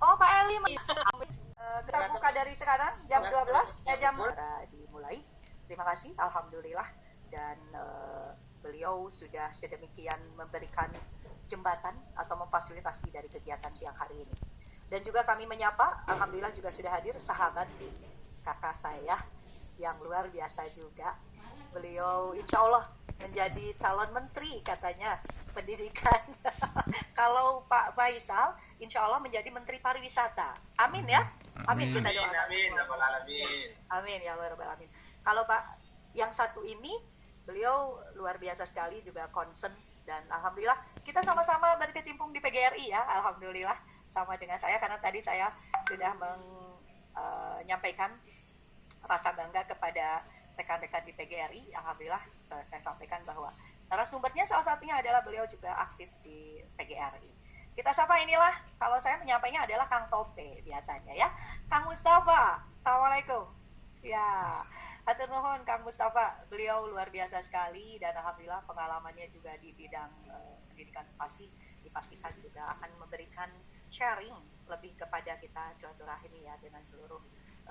Oh, Pak Eli. Kita buka dari sekarang jam 12, jam dimulai. Terima kasih, alhamdulillah. Dan beliau sudah sedemikian memberikan jembatan atau memfasilitasi dari kegiatan siang hari ini. Dan juga kami menyapa, alhamdulillah juga sudah hadir sahabat kakak saya yang luar biasa juga. Beliau insya Allah menjadi calon menteri katanya pendidikan. Kalau Pak Faisal insya Allah menjadi menteri pariwisata. Amin ya. Amin, kita doakan. Amin, amin. Amin ya Allah rabbal alamin. Kalau Pak yang satu ini beliau luar biasa sekali juga concern, dan alhamdulillah kita sama-sama berkecimpung di PGRI ya, alhamdulillah sama dengan saya, karena tadi saya sudah menyampaikan rasa bangga kepada rekan-rekan di PGRI. Alhamdulillah saya sampaikan bahwa narasumbernya salah satunya adalah beliau juga aktif di PGRI. Kita sapa, inilah kalau saya menyampaikannya adalah Kang Tope biasanya ya. Kang Mustafa, assalamualaikum. Ya, hatur nuhun Kang Mustafa, beliau luar biasa sekali dan alhamdulillah pengalamannya juga di bidang pendidikan vokasi dipastikan juga akan memberikan sharing lebih kepada kita silaturahmi ya dengan seluruh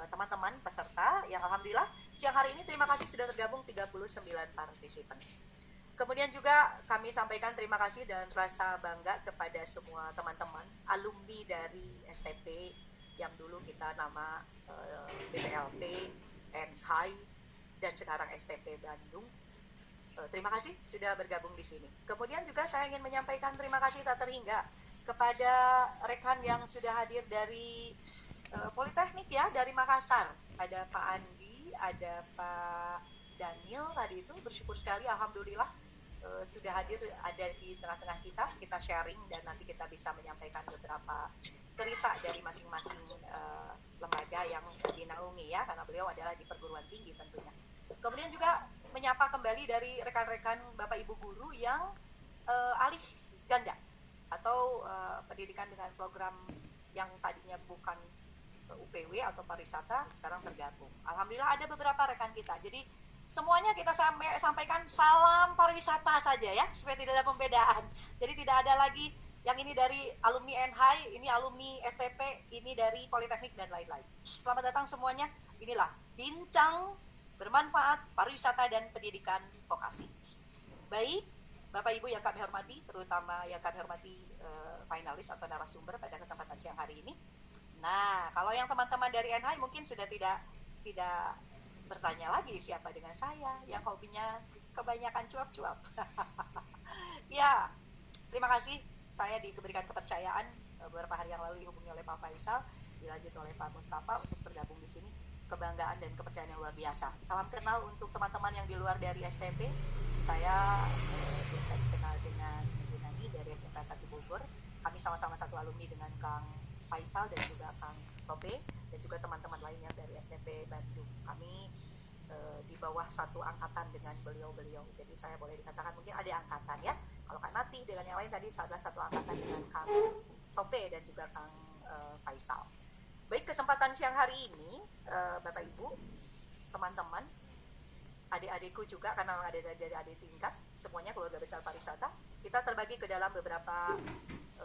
teman-teman peserta yang alhamdulillah siang hari ini terima kasih sudah tergabung 39 partisipan. Kemudian juga kami sampaikan terima kasih dan rasa bangga kepada semua teman-teman alumni dari STP yang dulu kita nama BPLP, NHI, dan sekarang STP Bandung. Terima kasih sudah bergabung di sini. Kemudian juga saya ingin menyampaikan terima kasih tak terhingga kepada rekan yang sudah hadir dari Politeknik ya, dari Makassar. Ada Pak Andi, ada Pak Daniel tadi itu, bersyukur sekali alhamdulillah sudah hadir, ada di tengah-tengah kita sharing dan nanti kita bisa menyampaikan beberapa cerita dari masing-masing lembaga yang dinaungi ya, karena beliau adalah di perguruan tinggi tentunya. Kemudian juga menyapa kembali dari rekan-rekan Bapak Ibu guru yang alih ganda atau pendidikan dengan program yang tadinya bukan UPW atau pariwisata sekarang tergabung. Alhamdulillah ada beberapa rekan kita. Jadi semuanya kita sampaikan salam pariwisata saja ya, supaya tidak ada pembedaan. Jadi tidak ada lagi yang ini dari alumni NHI, ini alumni STP, ini dari Politeknik dan lain-lain. Selamat datang semuanya. Inilah bincang bermanfaat pariwisata dan pendidikan vokasi. Baik, Bapak Ibu yang kami hormati, terutama yang kami hormati finalis atau narasumber pada kesempatan siang hari ini. Nah, kalau yang teman-teman dari NHI mungkin sudah tidak bertanya lagi siapa dengan saya yang hobinya kebanyakan cuap-cuap. Ya, terima kasih. Saya diberikan kepercayaan beberapa hari yang lalu dihubungi oleh Pak Faisal, dilanjut oleh Pak Mustafa untuk bergabung di sini. Kebanggaan dan kepercayaan yang luar biasa. Salam kenal untuk teman-teman yang di luar dari STP. Saya biasa dikenal dengan Ibu Nani dari SMP 1 Bogor. Kami sama-sama satu alumni dengan Kang Faisal dan juga Kang Tope dan juga teman-teman lainnya dari STP Bandung. Kami di bawah satu angkatan dengan beliau-beliau. Jadi saya boleh dikatakan mungkin ada angkatan ya. Kalau Kak Nati dengan yang lain tadi adalah satu angkatan dengan Kang Tope dan juga Kang Faisal. Baik, kesempatan siang hari ini Bapak Ibu, teman-teman, adik-adikku juga karena ada dari adik tingkat, semuanya keluarga besar pariwisata, kita terbagi ke dalam beberapa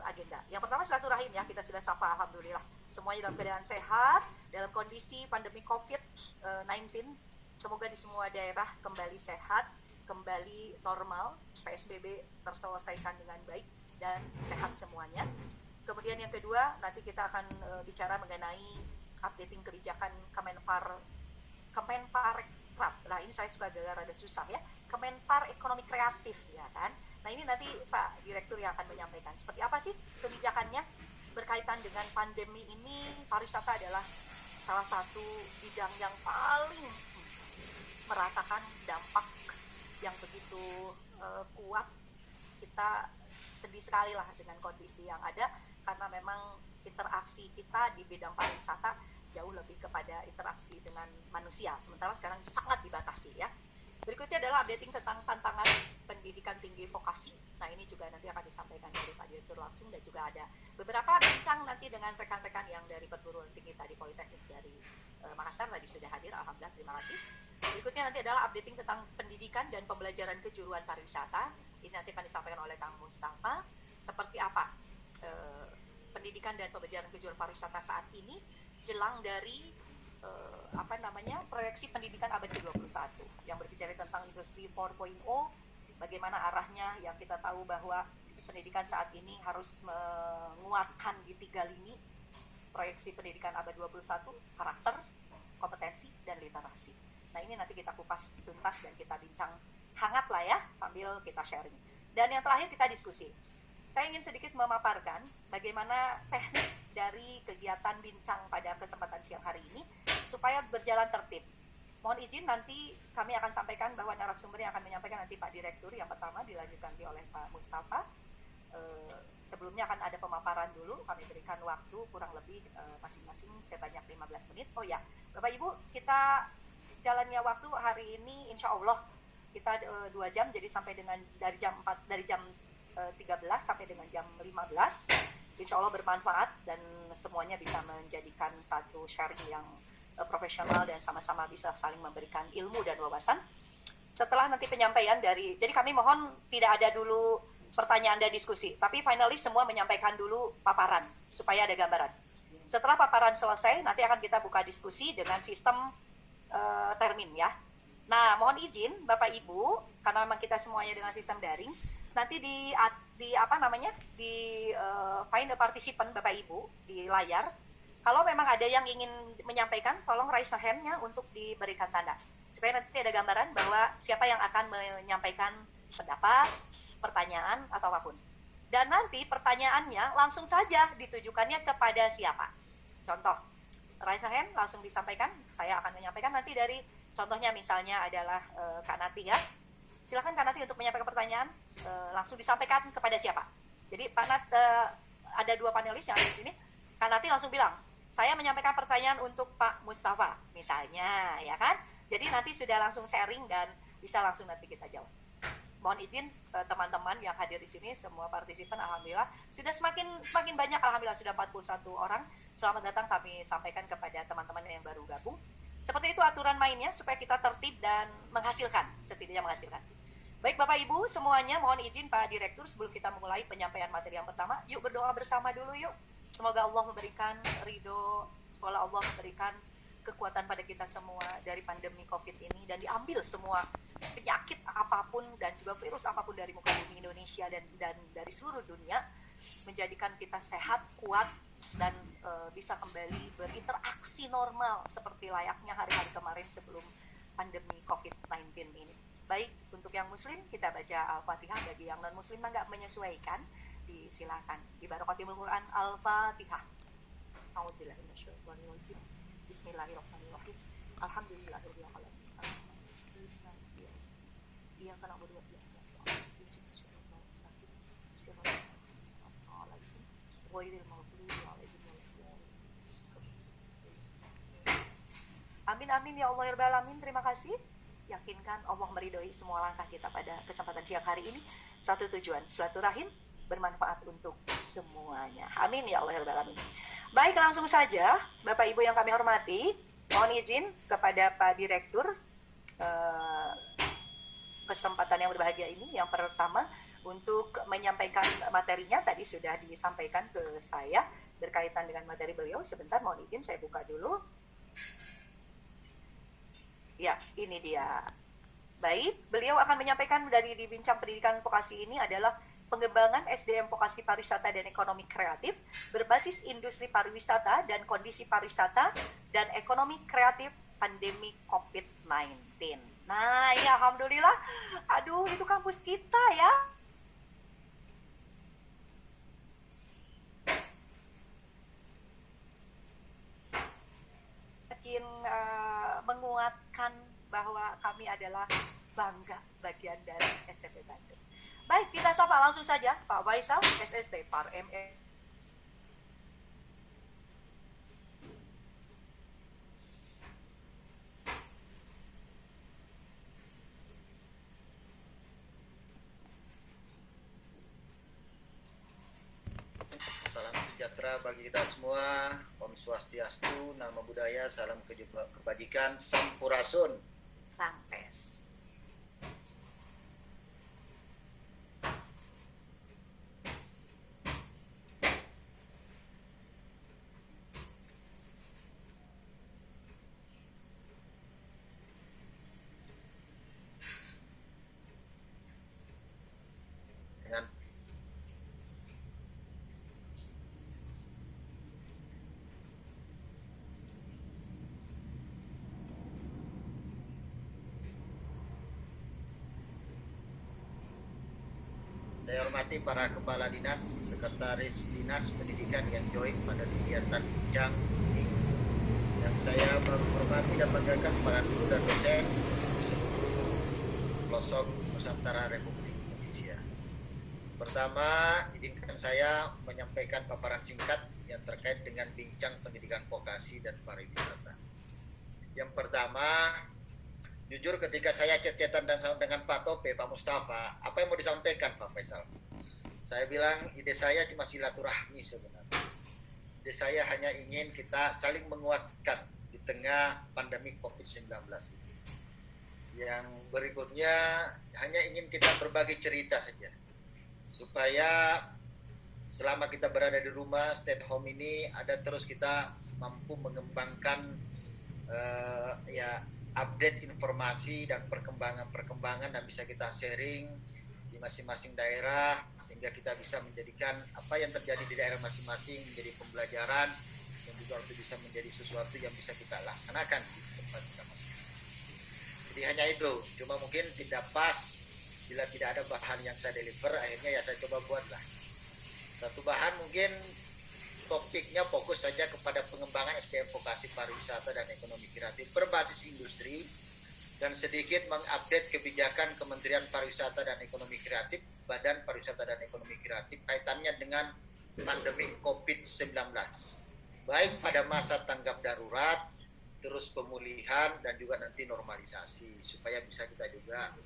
agenda. Yang pertama silaturahim ya, kita sudah sapa alhamdulillah. Semuanya dalam keadaan sehat, dalam kondisi pandemi COVID-19. Semoga di semua daerah kembali sehat, kembali normal, PSBB terselesaikan dengan baik dan sehat semuanya. Kemudian yang kedua, nanti kita akan bicara mengenai updating kebijakan Kemenparekraf. Nah ini saya suka agak rada susah ya. Kemenpar Ekonomi Kreatif ya kan. Nah ini nanti Pak Direktur yang akan menyampaikan seperti apa sih kebijakannya berkaitan dengan pandemi ini. Pariwisata adalah salah satu bidang yang paling merasakan dampak yang begitu kuat. Kita sedih sekali lah dengan kondisi yang ada, karena memang interaksi kita di bidang pariwisata jauh lebih kepada interaksi dengan manusia, sementara sekarang sangat dibatasi ya. Berikutnya adalah updating tentang tantangan pendidikan tinggi vokasi. Nah ini juga nanti akan disampaikan dari Pak Direktur langsung, dan juga ada beberapa bincang nanti dengan rekan-rekan yang dari perguruan tinggi tadi Politeknik dari Makassar tadi sudah hadir, alhamdulillah terima kasih. Berikutnya nanti adalah updating tentang pendidikan dan pembelajaran kejuruan pariwisata. Ini nanti akan disampaikan oleh Kang Mustafa. Seperti apa pendidikan dan pembelajaran kejuruan pariwisata saat ini jelang dari proyeksi pendidikan abad ke-21 yang berbicara tentang industri 4.0, bagaimana arahnya, yang kita tahu bahwa pendidikan saat ini harus menguatkan di 3 lini proyeksi pendidikan abad 21, karakter, kompetensi, dan literasi. Nah, ini nanti kita kupas tuntas dan kita bincang hangat lah ya, sambil kita sharing. Dan yang terakhir kita diskusi. Saya ingin sedikit memaparkan bagaimana teknik dari kegiatan bincang pada kesempatan siang hari ini supaya berjalan tertib. Mohon izin nanti kami akan sampaikan bahwa narasumber yang akan menyampaikan nanti Pak Direktur yang pertama, dilanjutkan oleh Pak Mustafa. Sebelumnya akan ada pemaparan dulu, kami berikan waktu kurang lebih masing-masing sebanyak 15 menit. Oh ya, Bapak Ibu, kita jalannya waktu hari ini insya Allah kita 2 jam, jadi sampai dengan dari jam 13 sampai dengan jam 15, insya Allah bermanfaat dan semuanya bisa menjadikan satu sharing yang profesional dan sama-sama bisa saling memberikan ilmu dan wawasan. Setelah nanti penyampaian jadi kami mohon tidak ada dulu pertanyaan dan diskusi, tapi finalis semua menyampaikan dulu paparan supaya ada gambaran. Setelah paparan selesai, nanti akan kita buka diskusi dengan sistem termin ya. Nah, mohon izin Bapak Ibu, karena memang kita semuanya dengan sistem daring, nanti find the participant Bapak Ibu di layar. Kalau memang ada yang ingin menyampaikan, tolong raise hand-nya untuk diberikan tanda supaya nanti ada gambaran bahwa siapa yang akan menyampaikan pendapat, pertanyaan atau apapun. Dan nanti pertanyaannya langsung saja ditujukannya kepada siapa. Contoh, raise hand langsung disampaikan, saya akan menyampaikan nanti dari contohnya misalnya adalah Kak Nati ya. Silakan Kak Nati untuk menyampaikan pertanyaan, langsung disampaikan kepada siapa. Jadi Pak Nat, ada 2 panelis yang ada di sini. Kak Nati langsung bilang, saya menyampaikan pertanyaan untuk Pak Mustafa misalnya, ya kan? Jadi nanti sudah langsung sharing dan bisa langsung nanti kita jawab. Mohon izin teman-teman yang hadir di sini, semua partisipan alhamdulillah sudah semakin banyak, alhamdulillah sudah 41 orang. Selamat datang kami sampaikan kepada teman-teman yang baru gabung. Seperti itu aturan mainnya supaya kita tertib dan menghasilkan, setidaknya menghasilkan. Baik Bapak Ibu semuanya, mohon izin Pak Direktur sebelum kita memulai penyampaian materi yang pertama, yuk berdoa bersama dulu yuk. Semoga Allah memberikan ridho, semoga Allah memberikan kekuatan pada kita semua dari pandemi COVID ini dan diambil semua penyakit apapun dan juga virus apapun dari muka bumi Indonesia dan dari seluruh dunia, menjadikan kita sehat, kuat dan bisa kembali berinteraksi normal seperti layaknya hari-hari kemarin sebelum pandemi COVID-19 ini. Baik, untuk yang muslim kita baca Al-Fatihah, bagi yang non-muslim nggak menyesuaikan disilakan. Di Barokatimul Quran Al-Fatihah. A'udzubillahi minasyaitonir rajim. Bismillahirrahmanirrahim. Alhamdulillahirabbil alamin. Iyyaka na'budu wa iyyaka nasta'in. Ihdinas siratal mustaqim. Ghairil maghdubi 'alaihim waladdallin. Amin amin ya Allah ya Rabbal alamin. Terima kasih. Yakinkan Allah meridhoi semua langkah kita pada kesempatan siang hari ini. Satu tujuan, silaturahim bermanfaat untuk semuanya. Amin ya Allah ya Rabbal alamin. Baik, langsung saja Bapak Ibu yang kami hormati, mohon izin kepada Pak Direktur kesempatan yang berbahagia ini. Yang pertama, untuk menyampaikan materinya tadi sudah disampaikan ke saya berkaitan dengan materi beliau. Sebentar, mohon izin saya buka dulu. Ya, ini dia. Baik, beliau akan menyampaikan dari di bincang pendidikan vokasi ini adalah pengembangan SDM vokasi pariwisata dan ekonomi kreatif berbasis industri pariwisata dan kondisi pariwisata dan ekonomi kreatif pandemi COVID-19. Nah, ya alhamdulillah. Aduh, itu kampus kita ya. Makin menguatkan bahwa kami adalah bangga bagian dari STP Bandung. Baik, kita sapa langsung saja Pak Faisal, SST Par ME. Salam sejahtera bagi kita semua. Om Swastiastu, Namo Buddhaya, salam kebajikan, Sampurasun. Sampes. Saya hormati para kepala dinas, sekretaris dinas pendidikan yang join pada kegiatan bincang ini. Yang saya hormati dan banggakan para guru dan dosen di seluruh pelosok Nusantara Republik Indonesia. Pertama, izinkan saya menyampaikan paparan singkat yang terkait dengan bincang pendidikan vokasi dan pariwisata. Yang pertama, jujur ketika saya chat-chatan dan sama dengan Pak Tope, Pak Mustafa, apa yang mau disampaikan Pak Faisal? Saya bilang ide saya cuma silaturahmi sebenarnya. Ide saya hanya ingin kita saling menguatkan di tengah pandemi COVID-19 ini. Yang berikutnya hanya ingin kita berbagi cerita saja. Supaya selama kita berada di rumah, stay at home ini, ada terus kita mampu mengembangkan update informasi dan perkembangan dan bisa kita sharing di masing-masing daerah sehingga kita bisa menjadikan apa yang terjadi di daerah masing-masing menjadi pembelajaran dan juga bisa menjadi sesuatu yang bisa kita laksanakan di tempat kita masing-masing. Jadi hanya itu, cuma mungkin tidak pas bila tidak ada bahan yang saya deliver, akhirnya ya saya coba buatlah satu bahan. Mungkin topiknya fokus saja kepada pengembangan SDM vokasi pariwisata dan ekonomi kreatif berbasis industri dan sedikit mengupdate kebijakan Kementerian Pariwisata dan Ekonomi Kreatif, Badan Pariwisata dan Ekonomi Kreatif kaitannya dengan pandemi COVID-19. Baik pada masa tanggap darurat, terus pemulihan dan juga nanti normalisasi supaya bisa kita juga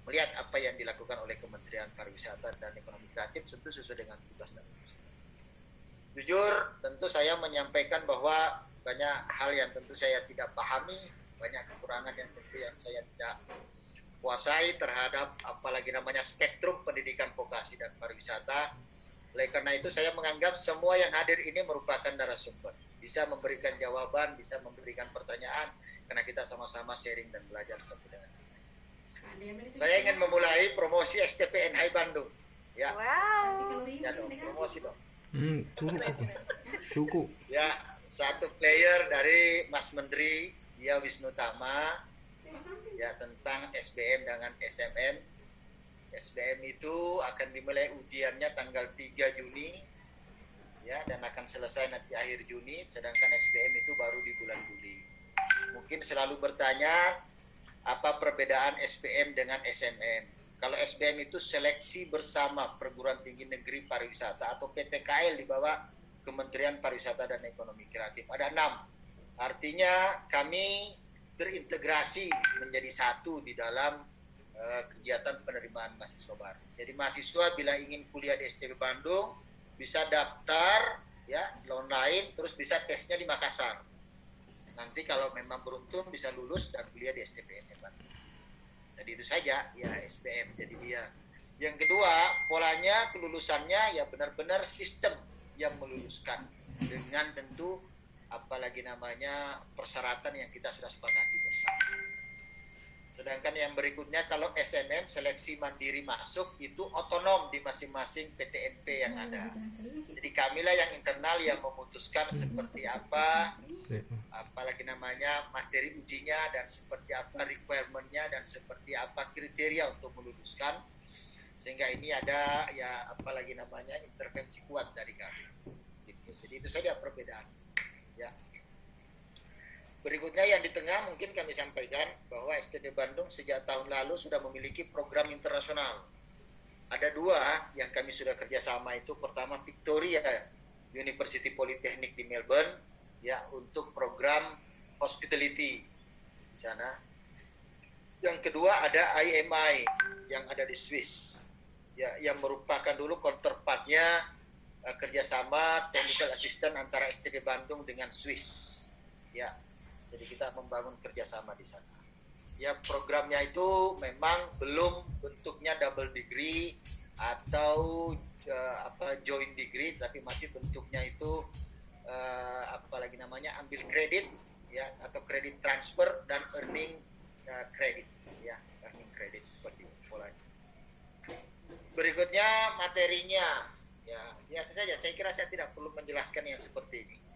melihat apa yang dilakukan oleh Kementerian Pariwisata dan Ekonomi Kreatif tentu sesuai dengan tugas dan fungsi. Jujur, tentu saya menyampaikan bahwa banyak hal yang tentu saya tidak pahami, banyak kekurangan yang tentu yang saya tidak kuasai terhadap apalagi namanya spektrum pendidikan vokasi dan pariwisata. Oleh karena itu saya menganggap semua yang hadir ini merupakan narasumber, bisa memberikan jawaban, bisa memberikan pertanyaan, karena kita sama-sama sharing dan belajar satu dengan lain. Saya ingin memulai promosi STPNHI Bandung. Ya. Wow. Ya dong, promosi dong. Cukup. Ya, satu player dari Mas Menteri, dia Wisnu Tama, ya tentang SBM dengan SMM. SBM itu akan dimulai ujiannya tanggal 3 Juni, ya, dan akan selesai nanti akhir Juni, sedangkan SBM itu baru di bulan Juli. Mungkin selalu bertanya, apa perbedaan SBM dengan SMM? Kalau SBM itu seleksi bersama Perguruan Tinggi Negeri Pariwisata atau PTKL di bawah Kementerian Pariwisata dan Ekonomi Kreatif. Ada 6. Artinya kami terintegrasi menjadi satu di dalam kegiatan penerimaan mahasiswa baru. Jadi mahasiswa bila ingin kuliah di STB Bandung bisa daftar ya online, terus bisa tesnya di Makassar. Nanti kalau memang beruntung bisa lulus dan kuliah di STPN Bandung. Jadi itu saja ya SBM. Jadi dia. Yang kedua, polanya kelulusannya ya benar-benar sistem yang meluluskan dengan tentu apalagi namanya persyaratan yang kita sudah sepakati bersama. Sedangkan yang berikutnya kalau SMM seleksi mandiri masuk itu otonom di masing-masing PTNP yang ada. Jadi kamilah yang internal yang memutuskan seperti apa, apalagi namanya materi ujinya dan seperti apa requirement-nya dan seperti apa kriteria untuk meluluskan. Sehingga ini ada ya apalagi namanya intervensi kuat dari kami. Gitu. Jadi itu saja perbedaan. Ya. Berikutnya yang di tengah mungkin kami sampaikan bahwa STB Bandung sejak tahun lalu sudah memiliki program internasional. Ada 2 yang kami sudah kerjasama itu. Pertama Victoria University Polytechnic di Melbourne ya untuk program hospitality di sana. Yang kedua ada IMI yang ada di Swiss ya yang merupakan dulu counterpartnya kerjasama technical assistant antara STB Bandung dengan Swiss ya. Jadi kita membangun kerjasama di sana. Ya programnya itu memang belum bentuknya double degree atau joint degree, tapi masih bentuknya itu apalagi namanya ambil kredit ya atau kredit transfer dan earning kredit ya earning kredit seperti itu polanya. Berikutnya materinya ya biasa saja. Saya kira saya tidak perlu menjelaskan yang seperti ini.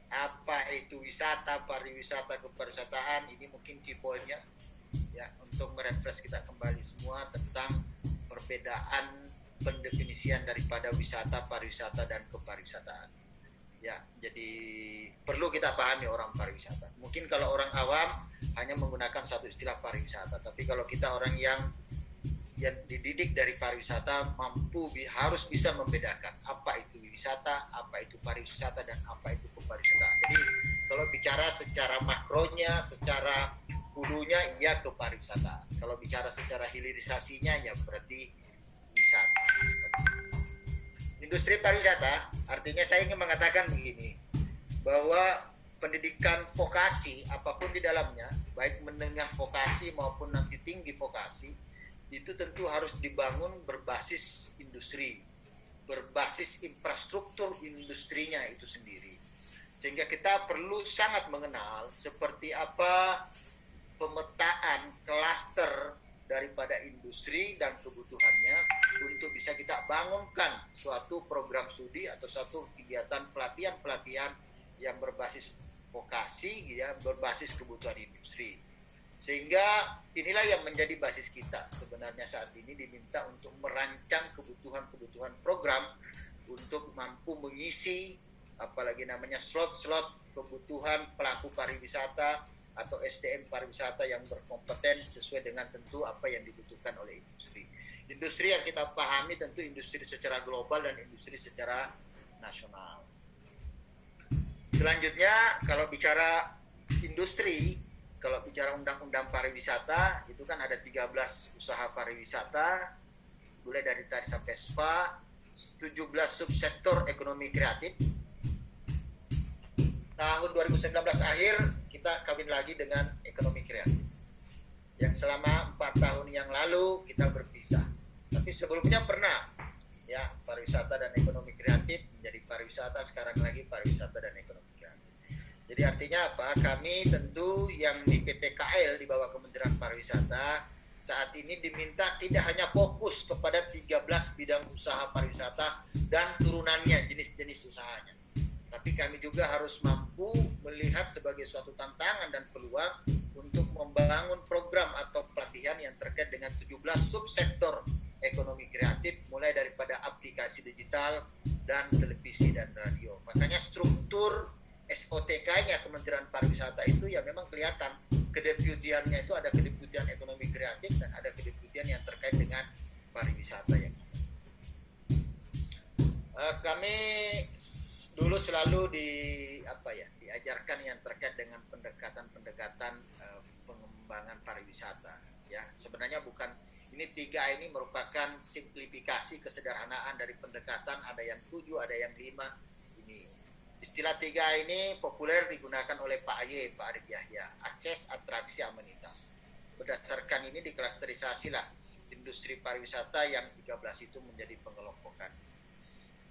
Apa itu wisata, pariwisata, kepariwisataan, ini mungkin key point-nya ya untuk merefresh kita kembali semua tentang perbedaan pendefinisian daripada wisata, pariwisata, dan kepariwisataan. Ya, jadi perlu kita pahami orang pariwisata. Mungkin kalau orang awam hanya menggunakan satu istilah pariwisata, tapi kalau kita orang yang dididik dari pariwisata harus bisa membedakan apa itu wisata, apa itu pariwisata, dan apa itu kepariwisataan. Jadi kalau bicara secara makronya, secara hulunya, ya kepariwisataan. Kalau bicara secara hilirisasinya, ya berarti wisata. Industri pariwisata, artinya saya ingin mengatakan begini, bahwa pendidikan vokasi apapun di dalamnya, baik menengah vokasi maupun nanti tinggi vokasi, itu tentu harus dibangun berbasis industri, berbasis infrastruktur industrinya itu sendiri. Sehingga kita perlu sangat mengenal seperti apa pemetaan klaster daripada industri dan kebutuhannya untuk bisa kita bangunkan suatu program studi atau suatu kegiatan pelatihan-pelatihan yang berbasis vokasi, ya, berbasis kebutuhan industri. Sehingga inilah yang menjadi basis kita sebenarnya saat ini, diminta untuk merancang kebutuhan-kebutuhan program untuk mampu mengisi apalagi namanya slot-slot kebutuhan pelaku pariwisata atau SDM pariwisata yang berkompeten sesuai dengan tentu apa yang dibutuhkan oleh industri. Industri yang kita pahami tentu industri secara global dan industri secara nasional. Selanjutnya kalau bicara industri, kalau bicara undang-undang pariwisata, itu kan ada 13 usaha pariwisata, mulai dari tadi sampai spa, 17 subsektor ekonomi kreatif. Tahun 2019 akhir kita kawin lagi dengan ekonomi kreatif, yang selama 4 tahun yang lalu kita berpisah. Tapi sebelumnya pernah, ya, pariwisata dan ekonomi kreatif menjadi pariwisata, sekarang lagi pariwisata dan ekonomi kreatif. Jadi artinya apa? Kami tentu yang di PT KL di bawah Kementerian Pariwisata saat ini diminta tidak hanya fokus kepada 13 bidang usaha pariwisata dan turunannya, jenis-jenis usahanya, tapi kami juga harus mampu melihat sebagai suatu tantangan dan peluang untuk membangun program atau pelatihan yang terkait dengan 17 subsektor ekonomi kreatif, mulai daripada aplikasi digital dan televisi dan radio. Makanya struktur SOTK-nya Kementerian Pariwisata itu ya memang kelihatan kedeputiannya itu ada kedeputian ekonomi kreatif dan ada kedeputian yang terkait dengan pariwisata yang kami dulu selalu diajarkan yang terkait dengan pendekatan pengembangan pariwisata, ya. Sebenarnya bukan, ini 3 ini merupakan simplifikasi kesederhanaan dari pendekatan, ada yang 7, ada yang 5. Ini istilah 3 ini populer digunakan oleh Pak Arif Yahya, akses, atraksi, amenitas. Berdasarkan ini diklasterisasi lah industri pariwisata yang 13 itu menjadi pengelompokan.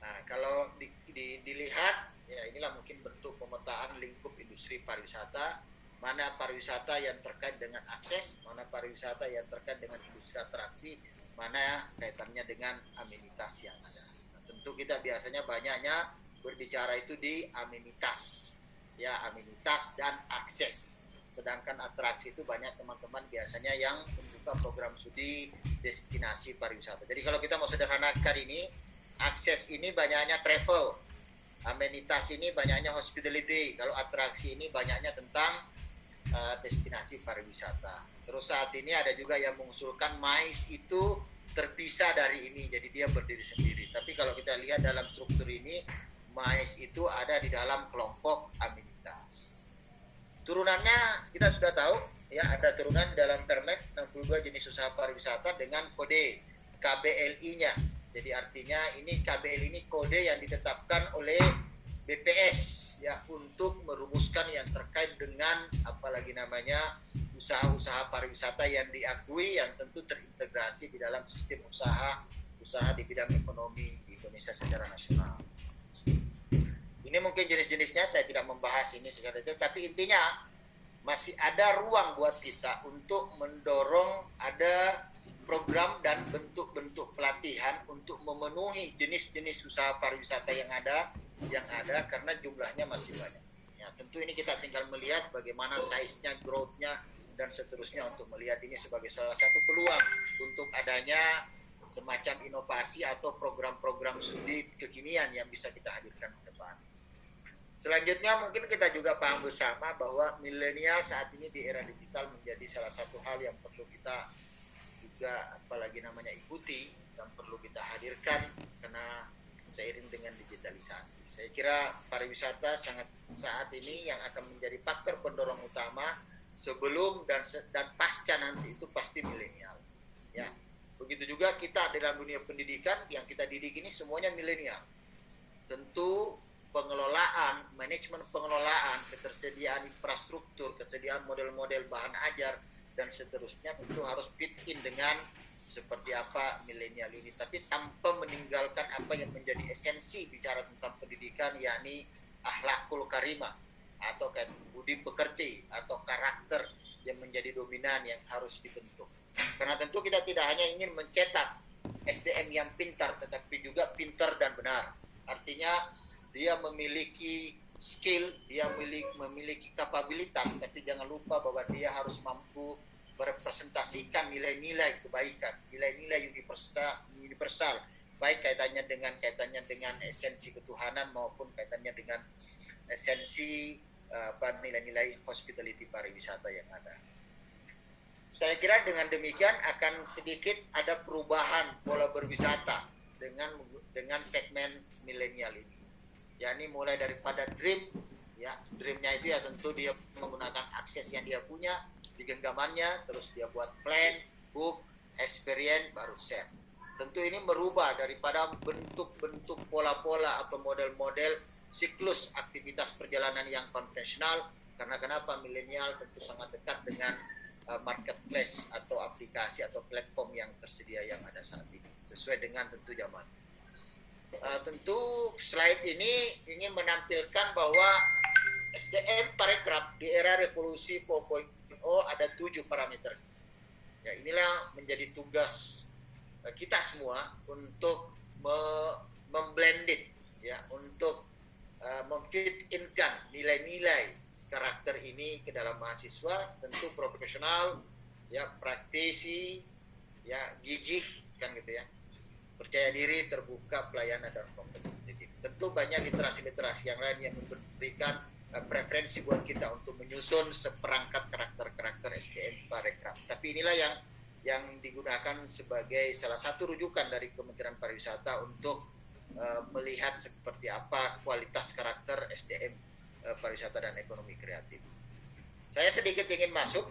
Nah, kalau dilihat, ya inilah mungkin bentuk pemetaan lingkup industri pariwisata, mana pariwisata yang terkait dengan akses, mana pariwisata yang terkait dengan industri atraksi, mana kaitannya dengan amenitas yang ada. Nah, tentu kita biasanya banyaknya berbicara itu di amenitas, ya, amenitas dan akses. Sedangkan atraksi itu banyak teman-teman biasanya yang membuka program studi destinasi pariwisata. Jadi kalau kita mau sederhanakan ini, akses ini banyaknya travel, amenitas ini banyaknya hospitality, kalau atraksi ini banyaknya tentang destinasi pariwisata. Terus saat ini ada juga yang mengusulkan MICE itu terpisah dari ini, jadi dia berdiri sendiri. Tapi kalau kita lihat dalam struktur ini, MICE itu ada di dalam kelompok amenitas. Turunannya kita sudah tahu, ya, ada turunan dalam Permen 62 jenis usaha pariwisata dengan kode KBLI-nya. Jadi artinya ini KBL ini kode yang ditetapkan oleh BPS, ya, untuk merumuskan yang terkait dengan apalagi namanya usaha-usaha pariwisata yang diakui, yang tentu terintegrasi di dalam sistem usaha di bidang ekonomi di Indonesia secara nasional. Ini mungkin jenis-jenisnya, saya tidak membahas ini secara detail, tapi intinya masih ada ruang buat kita untuk mendorong ada program dan bentuk-bentuk pelatihan untuk memenuhi jenis-jenis usaha pariwisata yang ada karena jumlahnya masih banyak. Ya, tentu ini kita tinggal melihat bagaimana size-nya, growth-nya dan seterusnya untuk melihat ini sebagai salah satu peluang untuk adanya semacam inovasi atau program-program studi kekinian yang bisa kita hadirkan ke depan. Selanjutnya mungkin kita juga paham bersama bahwa milenial saat ini di era digital menjadi salah satu hal yang perlu kita juga apalagi namanya ikuti dan perlu kita hadirkan karena seiring dengan digitalisasi. Saya kira pariwisata sangat saat ini yang akan menjadi faktor pendorong utama sebelum dan pasca nanti itu pasti milenial. Ya. Begitu juga kita dalam dunia pendidikan yang kita didik ini semuanya milenial. Tentu pengelolaan, manajemen pengelolaan, ketersediaan infrastruktur, ketersediaan model-model bahan ajar dan seterusnya tentu harus fit in dengan seperti apa milenial ini, tapi tanpa meninggalkan apa yang menjadi esensi bicara tentang pendidikan, yakni akhlakul karimah atau budi pekerti atau karakter yang menjadi dominan yang harus dibentuk. Karena tentu kita tidak hanya ingin mencetak SDM yang pintar, tetapi juga pintar dan benar. Artinya dia memiliki skill, dia memiliki kapabilitas, tapi jangan lupa bahwa dia harus mampu merepresentasikan nilai-nilai kebaikan, nilai-nilai universal, baik kaitannya dengan esensi ketuhanan maupun kaitannya dengan esensi nilai-nilai hospitality pariwisata yang ada. Saya kira dengan demikian akan sedikit ada perubahan pola berwisata dengan segmen milenial ini. Yakni mulai daripada dreamnya itu ya tentu dia menggunakan akses yang dia punya di genggamannya, terus dia buat plan, book, experience, baru share. Tentu ini merubah daripada bentuk-bentuk pola-pola atau model-model siklus aktivitas perjalanan yang konvensional. Karena kenapa milenial tentu sangat dekat dengan marketplace atau aplikasi atau platform yang tersedia yang ada saat ini, sesuai dengan tentu zaman. Tentu slide ini ingin menampilkan bahwa SDM Parekraf di era revolusi 4.0 ada 7 parameter. Ya, inilah menjadi tugas kita semua untuk memblended, ya, untuk memfit-inkan nilai-nilai karakter ini ke dalam mahasiswa, tentu profesional, ya, praktisi, ya, gigih, kan gitu ya, percaya diri, terbuka, pelayanan dan kompetitif. Tentu banyak literasi-literasi yang lain yang memberikan preferensi buat kita untuk menyusun seperangkat karakter-karakter SDM Parekraf. Tapi inilah yang digunakan sebagai salah satu rujukan dari Kementerian Pariwisata untuk melihat seperti apa kualitas karakter SDM pariwisata dan ekonomi kreatif. Saya sedikit ingin masuk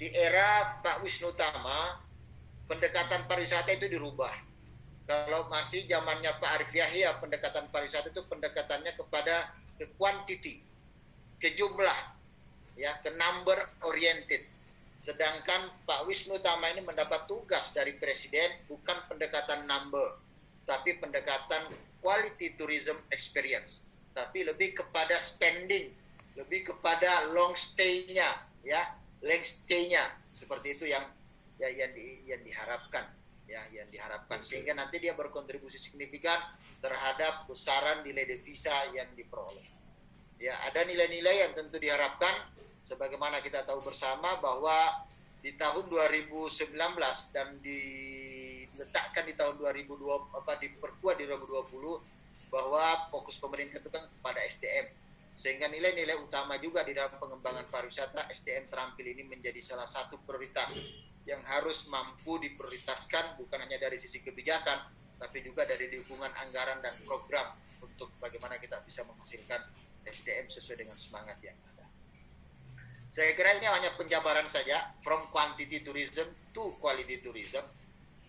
di era Pak Wisnu Tama, pendekatan pariwisata itu dirubah. Kalau masih zamannya Pak Arif Yahya, pendekatan pariwisata itu pendekatannya kepada ke quantity, ke jumlah, ya, ke number oriented. Sedangkan Pak Wisnu Tama ini mendapat tugas dari Presiden bukan pendekatan number, tapi pendekatan quality tourism experience. Tapi lebih kepada spending, lebih kepada long stay-nya, ya, length stay-nya, seperti itu yang diharapkan, ya, yang diharapkan, sehingga nanti dia berkontribusi signifikan terhadap besaran nilai devisa yang diperoleh. Ya, ada nilai-nilai yang tentu diharapkan, sebagaimana kita tahu bersama bahwa di tahun 2019 dan diletakkan di tahun 2020, diperkuat di 2020. Bahwa fokus pemerintah itu kan pada SDM, sehingga nilai-nilai utama juga di dalam pengembangan pariwisata, SDM terampil ini menjadi salah satu prioritas yang harus mampu diprioritaskan bukan hanya dari sisi kebijakan, tapi juga dari dukungan anggaran dan program untuk bagaimana kita bisa menghasilkan SDM sesuai dengan semangat yang ada. Saya kira ini hanya penjabaran saja, from quantity tourism to quality tourism,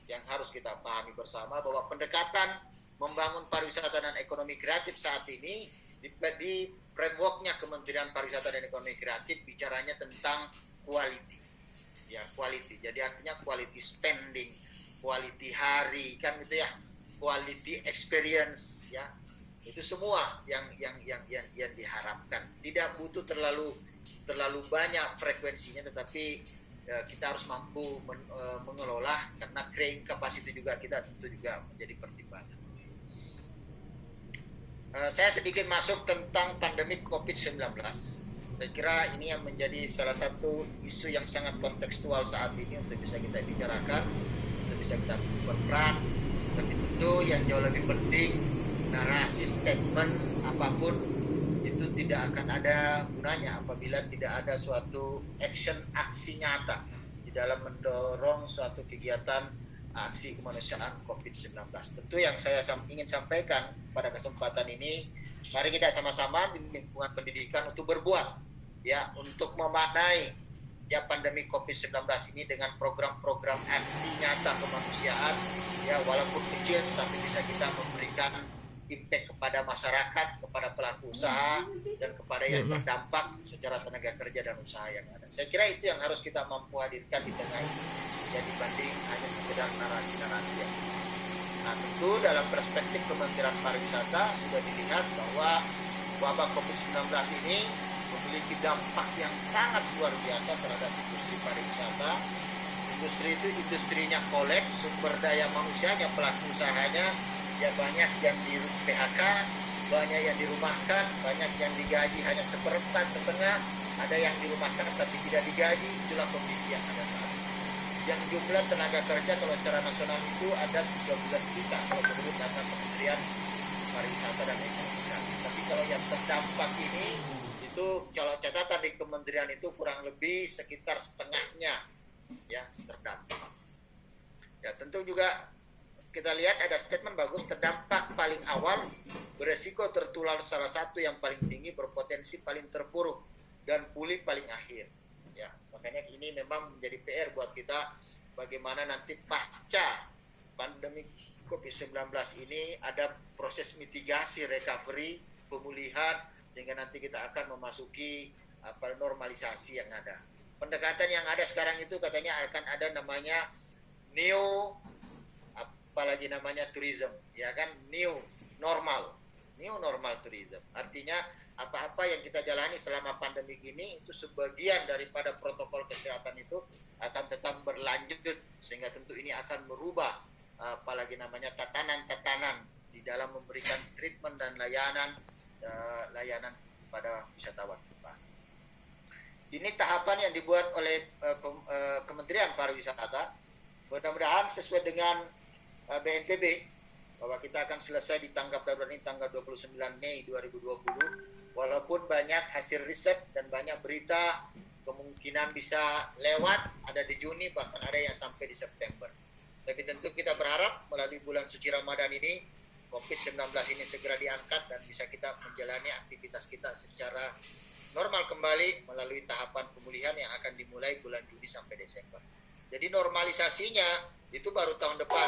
yang harus kita pahami bersama bahwa pendekatan membangun pariwisata dan ekonomi kreatif saat ini di frameworknya Kementerian Pariwisata dan Ekonomi Kreatif bicaranya tentang quality, ya, quality. Jadi artinya quality spending, quality hari, kan gitu ya, quality experience, ya, itu semua yang diharapkan. Tidak butuh terlalu banyak frekuensinya, tetapi kita harus mampu mengelola, karena carrying capacity juga kita tentu juga menjadi pertimbangan. Saya sedikit masuk tentang pandemi COVID-19. Saya kira ini yang menjadi salah satu isu yang sangat kontekstual saat ini untuk bisa kita bicarakan, untuk bisa kita berperan. Tapi tentu yang jauh lebih penting, narasi statement apapun itu tidak akan ada gunanya apabila tidak ada suatu aksi nyata di dalam mendorong suatu kegiatan aksi kemanusiaan COVID-19. Tentu yang saya ingin sampaikan pada kesempatan ini, mari kita sama-sama di lingkungan pendidikan untuk berbuat ya, untuk memaknai ya pandemi COVID-19 ini dengan program-program aksi nyata kemanusiaan ya, walaupun kecil tapi bisa kita memberikan impact kepada masyarakat, kepada pelaku usaha, dan kepada yang terdampak secara tenaga kerja dan usaha yang ada. Saya kira itu yang harus kita mampu hadirkan di tengah ini, ya, dibanding hanya sekedar narasi-narasi yang. Nah, tentu dalam perspektif Kementerian Pariwisata sudah dilihat bahwa wabah COVID-19 ini memiliki dampak yang sangat luar biasa terhadap industri pariwisata. Industri itu industrinya kolek, sumber daya manusianya, pelaku usahanya, ya banyak yang di PHK, banyak yang dirumahkan, banyak yang digaji hanya seperempat, setengah, ada yang dirumahkan tapi tidak digaji. Itulah kondisi yang ada saat ini. Yang jumlah tenaga kerja kalau secara nasional itu ada 13 juta kalau menurut data Kementerian Pariwisata dan Ekonomi Kreatif. Tapi kalau yang terdampak ini, itu kalau catatan di kementerian itu kurang lebih sekitar setengahnya ya terdampak. Ya tentu juga kita lihat ada statement bagus, terdampak paling awal, beresiko tertular salah satu yang paling tinggi, berpotensi paling terpuruk, dan pulih paling akhir. Ya, makanya ini memang menjadi PR buat kita, bagaimana nanti pasca pandemi COVID-19 ini ada proses mitigasi, recovery, pemulihan, sehingga nanti kita akan memasuki normalisasi yang ada. Pendekatan yang ada sekarang itu katanya akan ada namanya new, apalagi namanya tourism, ya kan, new normal tourism. Artinya apa-apa yang kita jalani selama pandemi ini itu sebagian daripada protokol kesehatan itu akan tetap berlanjut, sehingga tentu ini akan merubah apalagi namanya tatanan-tatanan di dalam memberikan treatment dan layanan pada wisatawan. Ini tahapan yang dibuat oleh Kementerian Pariwisata. Mudah-mudahan sesuai dengan BNPB bahwa kita akan selesai di tanggap darurat ini tanggal 29 Mei 2020. Walaupun banyak hasil riset dan banyak berita kemungkinan bisa lewat, ada di Juni, bahkan ada yang sampai di September. Tapi tentu kita berharap melalui bulan suci Ramadan ini COVID-19 ini segera diangkat dan bisa kita menjalani aktivitas kita secara normal kembali melalui tahapan pemulihan yang akan dimulai bulan Juni sampai Desember. Jadi normalisasinya itu baru tahun depan.